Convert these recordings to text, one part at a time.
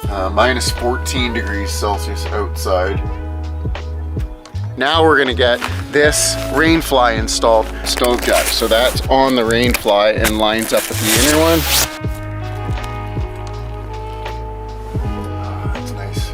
minus 14 degrees Celsius outside. Now we're gonna get this Rainfly installed, stove jack. So that's on the Rainfly and lines up with the inner one. That's nice.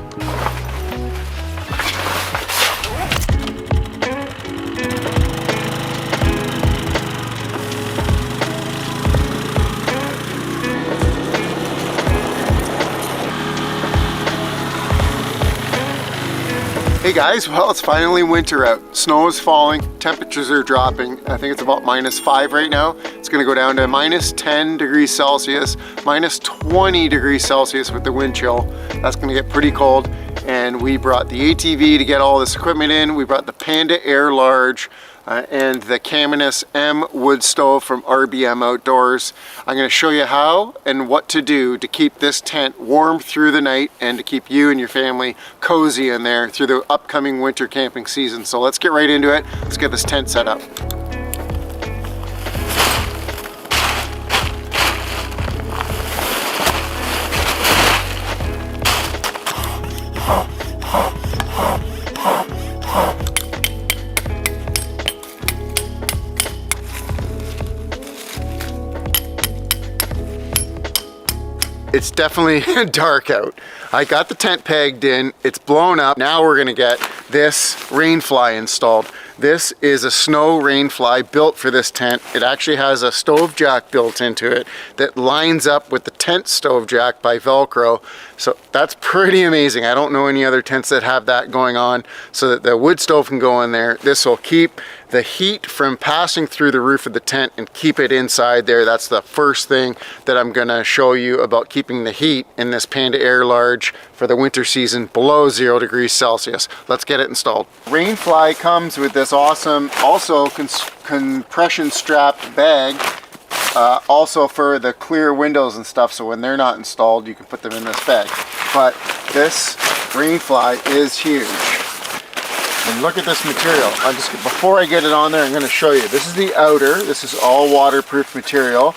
Hey guys, well, it's finally winter out. Snow is falling, temperatures are dropping. I think it's about -5 right now. It's gonna go down to -10 degrees Celsius, -20 degrees Celsius with the wind chill. That's gonna get pretty cold. And we brought the ATV to get all this equipment in. We brought the Panda Large and the Caminus M wood stove from RBM Outdoors. I'm going to show you how and what to do to keep this tent warm through the night and to keep you and your family cozy in there through the upcoming winter camping season. So let's get right into it. Let's get this tent set up. It's definitely dark out. I got the tent pegged in, it's blown up. Now we're gonna get this Rainfly installed. This is a snow Rainfly built for this tent. It actually has a stove jack built into it that lines up with the tent stove jack by Velcro. So that's pretty amazing. I don't know any other tents that have that going on, so that the wood stove can go in there. This will keep the heat from passing through the roof of the tent and keep it inside there. That's the first thing that I'm gonna show you about keeping the heat in this Panda Large for the winter season below 0 degrees Celsius. Let's get it installed. Rainfly comes with this awesome, also compression strapped bag, also for the clear windows and stuff, so when they're not installed you can put them in this bag. But this Rainfly is huge. And look at this material. Before I get it on there, I'm going to show you. This is the outer. This is all waterproof material.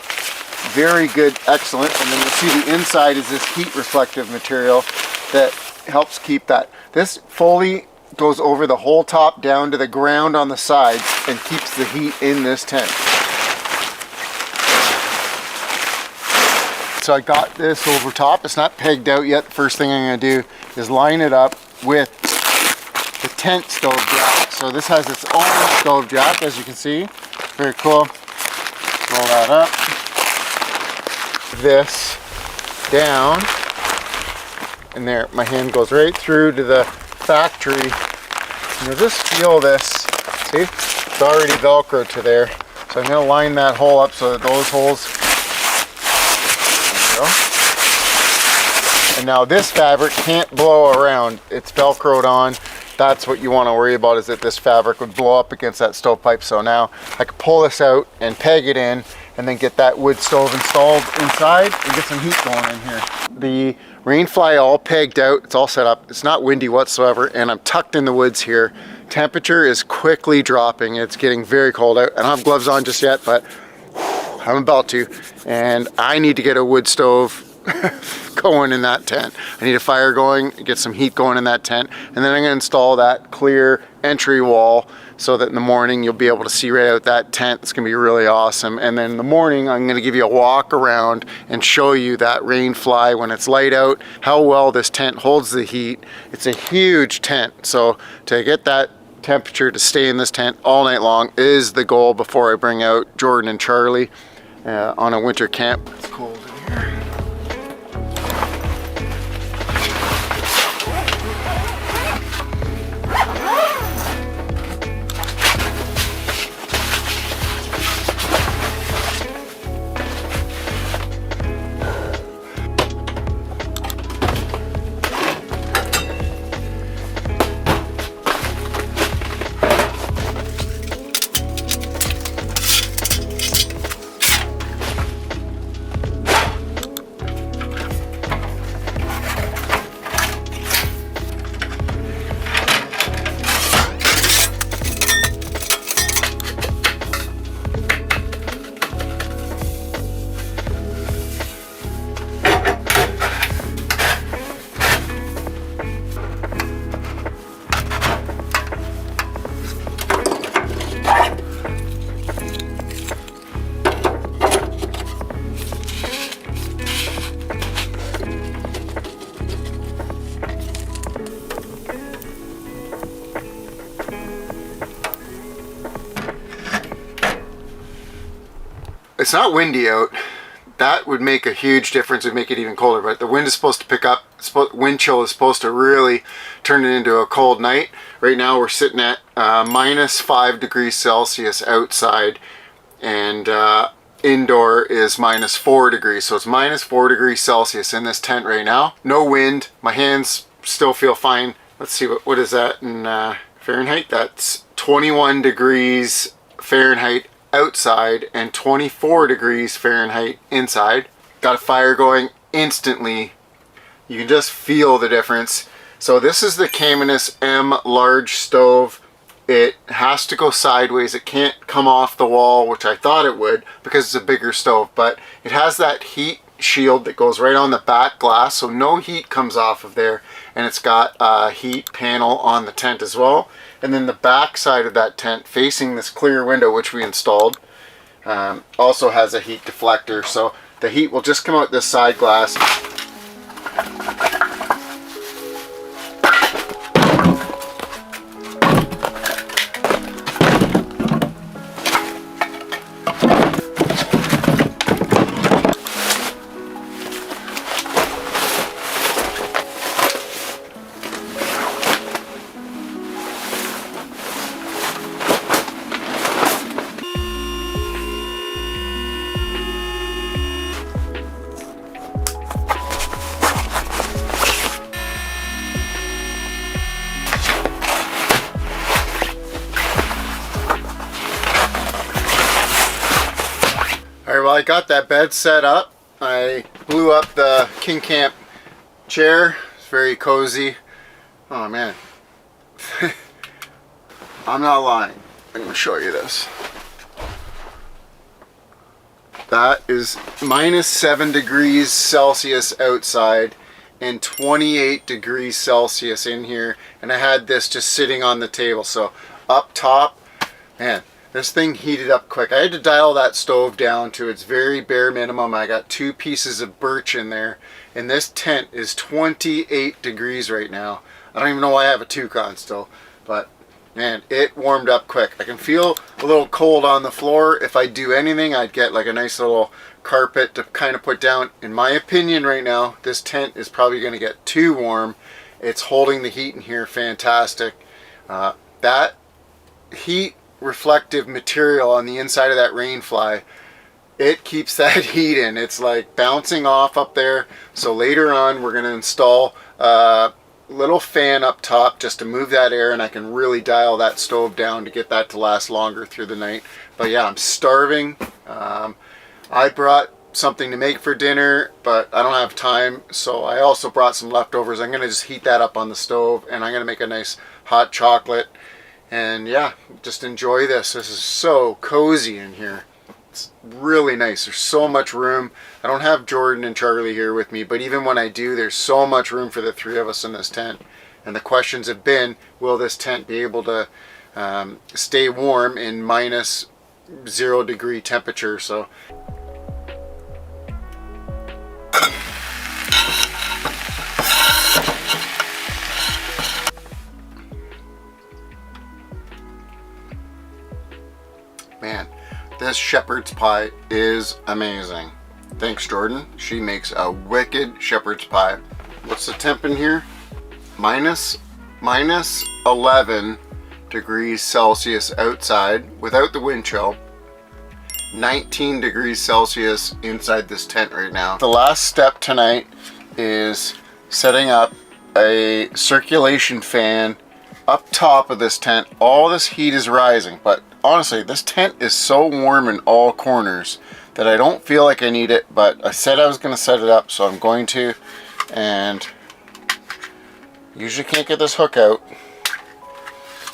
Very good, excellent. And then you'll see the inside is this heat reflective material that helps keep that. This fully goes over the whole top down to the ground on the sides and keeps the heat in this tent. So I got this over top. It's not pegged out yet. The first thing I'm going to do is line it up with the tent stove jack. So this has its own stove jack, as you can see. Very cool. Roll that up. This down. And there, my hand goes right through to the factory. And you'll just feel this. See? It's already Velcro to there. So I'm going to line that hole up so that those holes. There we go. And now this fabric can't blow around. It's Velcroed on. That's what you want to worry about, is that this fabric would blow up against that stovepipe. So now I can pull this out and peg it in and then get that wood stove installed inside and get some heat going in here. The Rainfly all pegged out, it's all set up. It's not windy whatsoever, and I'm tucked in the woods here. Temperature is quickly dropping. It's getting very cold out. I don't have gloves on just yet, but I'm about to. And I need to get a wood stove going in that tent. I need a fire going, get some heat going in that tent, and then I'm going to install that clear entry wall so that in the morning you'll be able to see right out that tent. It's going to be really awesome. And then in the morning I'm going to give you a walk around and show you that Rainfly when it's light out, how well this tent holds the heat. It's a huge tent, so to get that temperature to stay in this tent all night long is the goal before I bring out Jordan and Charlie on a winter camp. It's cold in here. it's not windy out. That would make a huge difference. It would make it even colder, but the wind is supposed to pick up. Wind chill is supposed to really turn it into a cold night. Right now we're sitting at -5 degrees Celsius outside, and indoor is -4 degrees. So it's -4 degrees Celsius in this tent right now. No wind. My hands still feel fine. Let's see, what is that in Fahrenheit? That's 21 degrees Fahrenheit outside and 24 degrees Fahrenheit inside. Got a fire going instantly. You can just feel the difference. So this is the Caminus M large stove. It has to go sideways. It can't come off the wall, which I thought it would because it's a bigger stove, but it has that heat shield that goes right on the back glass, so no heat comes off of there, and it's got a heat panel on the tent as well. And then the back side of that tent facing this clear window, which we installed, also has a heat deflector, so the heat will just come out this side glass. Well, I got that bed set up. I blew up the King Camp chair. It's very cozy. Oh man. I'm not lying. I'm going to show you this. That is -7 degrees Celsius outside and 28 degrees Celsius in here. And I had this just sitting on the table. So up top, man, this thing heated up quick. I had to dial that stove down to its very bare minimum. I got 2 pieces of birch in there, and this tent is 28 degrees right now. I don't even know why I have a toucan still, but man, it warmed up quick. I can feel a little cold on the floor. If I do anything, I'd get like a nice little carpet to kind of put down. In my opinion right now, this tent is probably going to get too warm. It's holding the heat in here fantastic. That heat reflective material on the inside of that Rainfly, it keeps that heat in. It's like bouncing off up there. So later on we're going to install a little fan up top just to move that air, and I can really dial that stove down to get that to last longer through the night. But yeah, I'm starving. I brought something to make for dinner, but I don't have time, so I also brought some leftovers. I'm going to just heat that up on the stove, and I'm going to make a nice hot chocolate. And yeah, just enjoy this. This is so cozy in here. It's really nice. There's so much room. I don't have Jordan and Charlie here with me, but even when I do, there's so much room for the 3 of us in this tent. And the questions have been, will this tent be able to stay warm in -0 degree temperature? So man, this shepherd's pie is amazing. Thanks, Jordan. She makes a wicked shepherd's pie. What's the temp in here? Minus 11 degrees Celsius outside without the wind chill. 19 degrees Celsius inside this tent right now. The last step tonight is setting up a circulation fan up top of this tent. All this heat is rising, but honestly, this tent is so warm in all corners that I don't feel like I need it, but I said I was going to set it up, so I'm going to. And usually can't get this hook out.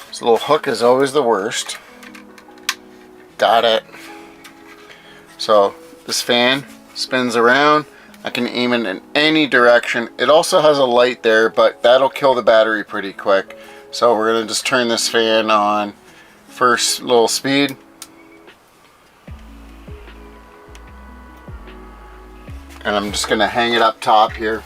This little hook is always the worst. Got it. So this fan spins around. I can aim it in any direction. It also has a light there, but that'll kill the battery pretty quick. So we're going to just turn this fan on first little speed. And I'm just going to hang it up top here.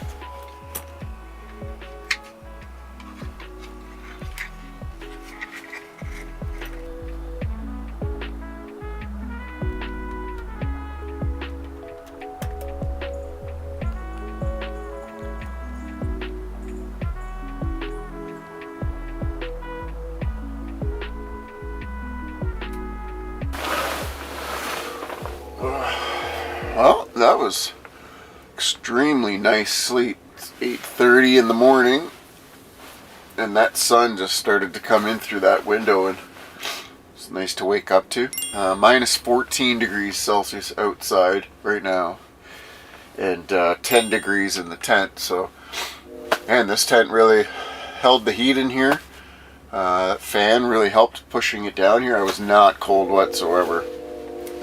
was extremely nice sleep. It's 8:30 in the morning, and that sun just started to come in through that window, and it's nice to wake up to. Minus 14 degrees Celsius outside right now, and 10 degrees in the tent. So, and this tent really held the heat in here. That fan really helped pushing it down here. I was not cold whatsoever.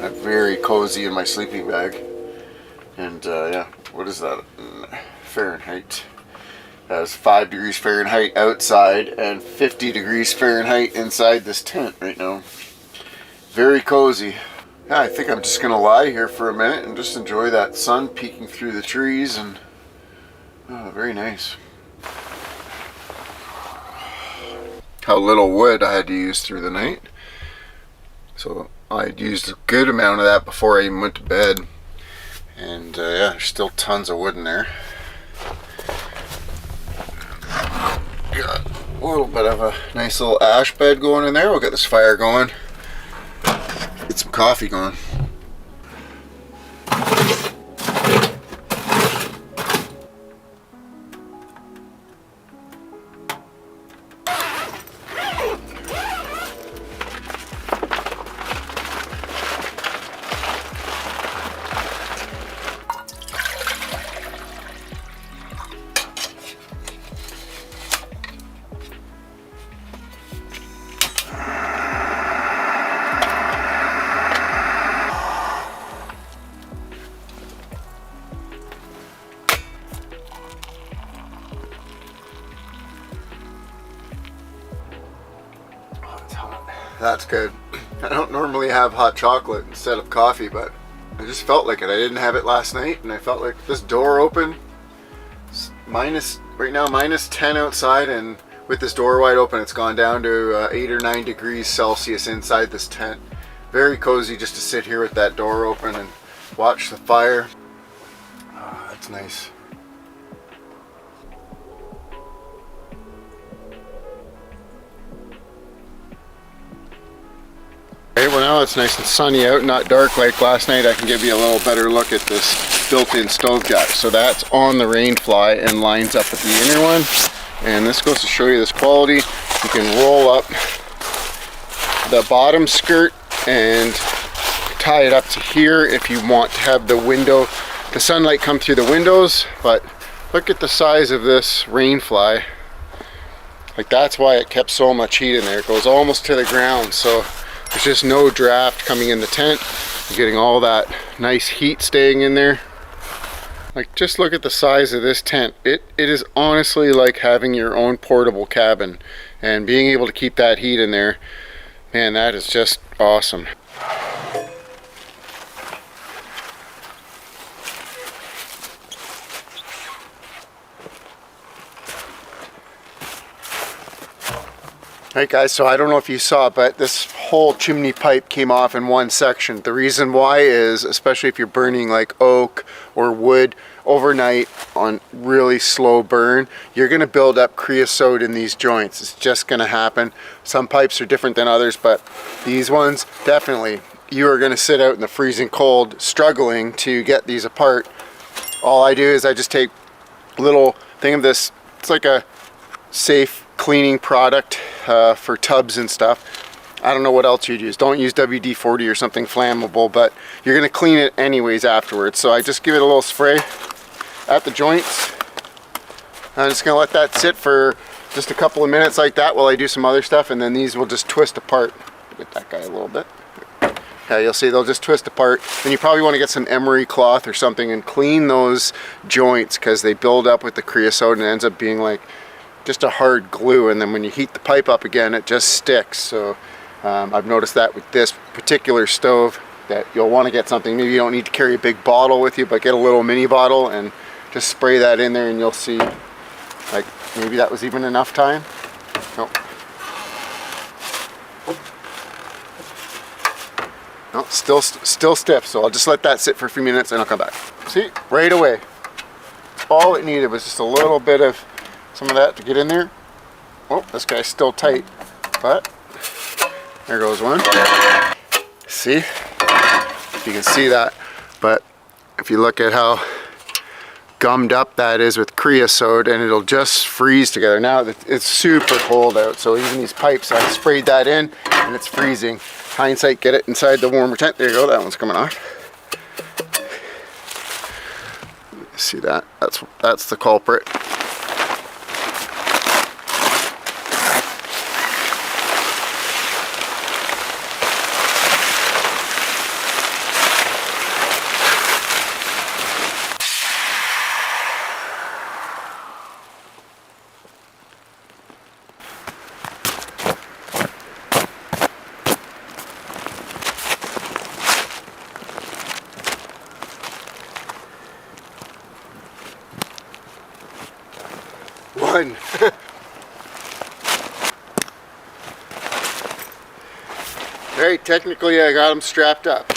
I'm very cozy in my sleeping bag. And yeah, what is that in Fahrenheit? That's 5 degrees Fahrenheit outside and 50 degrees Fahrenheit inside this tent right now. Very cozy. Yeah, I think I'm just gonna lie here for a minute and just enjoy that sun peeking through the trees, and very nice. How little wood I had to use through the night. So I used a good amount of that before I even went to bed. And yeah, there's still tons of wood in there. Got a little bit of a nice little ash bed going in there. We'll get this fire going. Get some coffee going. That's good. I don't normally have hot chocolate instead of coffee, but I just felt like it. I didn't have it last night, and I felt like this door open. It's right now minus 10 outside, and with this door wide open, it's gone down to 8 or 9 degrees Celsius inside this tent. Very cozy just to sit here with that door open and watch the fire. Oh, that's nice. Okay, well now it's nice and sunny out, not dark like last night. I can give you a little better look at this built-in stove jack. So that's on the Rainfly and lines up with the inner one. And this goes to show you this quality. You can roll up the bottom skirt and tie it up to here if you want to have the sunlight come through the windows. But look at the size of this Rainfly. Like, that's why it kept so much heat in there. It goes almost to the ground, so there's just no draft coming in the tent. You're getting all that nice heat staying in there. Like, just look at the size of this tent. It is honestly like having your own portable cabin, and being able to keep that heat in there, man, that is just awesome. Alright guys, so I don't know if you saw, but this whole chimney pipe came off in one section. The reason why is, especially if you're burning like oak or wood overnight on really slow burn, you're going to build up creosote in these joints. It's just going to happen. Some pipes are different than others, but these ones, definitely, you are going to sit out in the freezing cold struggling to get these apart. All I do is I just take a little thing of this, it's like a safe cleaning product for tubs and stuff. I don't know what else you'd use. Don't use WD-40 or something flammable, but you're going to clean it anyways afterwards. So I just give it a little spray at the joints. I'm just going to let that sit for just a couple of minutes like that while I do some other stuff, and then these will just twist apart. Get that guy a little bit. Yeah, you'll see they'll just twist apart. Then you probably want to get some emery cloth or something and clean those joints, because they build up with the creosote and it ends up being like just a hard glue, and then when you heat the pipe up again, it just sticks. So I've noticed that with this particular stove, that you'll want to get something. Maybe you don't need to carry a big bottle with you, but get a little mini bottle and just spray that in there, and you'll see, like, maybe that was even enough time. Nope. No, still stiff, so I'll just let that sit for a few minutes and I'll come back. See, right away. All it needed was just a little bit of some of that to get in there. Oh, this guy's still tight, but there goes one. See, if you can see that. But If you look at how gummed up that is with creosote, and it'll just freeze together. Now it's super cold out, so even these pipes, I sprayed that in and it's freezing. Hindsight, get it inside the warmer tent. There you go, that one's coming off. See that? That's the culprit. One. Alright, technically I got them strapped up.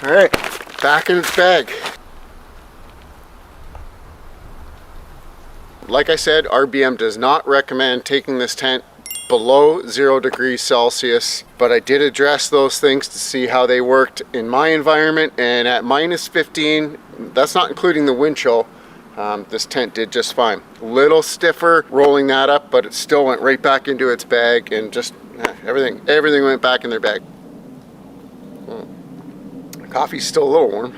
Alright, back in its bag. Like I said, RBM does not recommend taking this tent below 0 degrees Celsius, but I did address those things to see how they worked in my environment, and at minus 15, that's not including the wind chill, this tent did just fine. Little stiffer rolling that up, but it still went right back into its bag, and just everything went back in their bag. Coffee's still a little warm.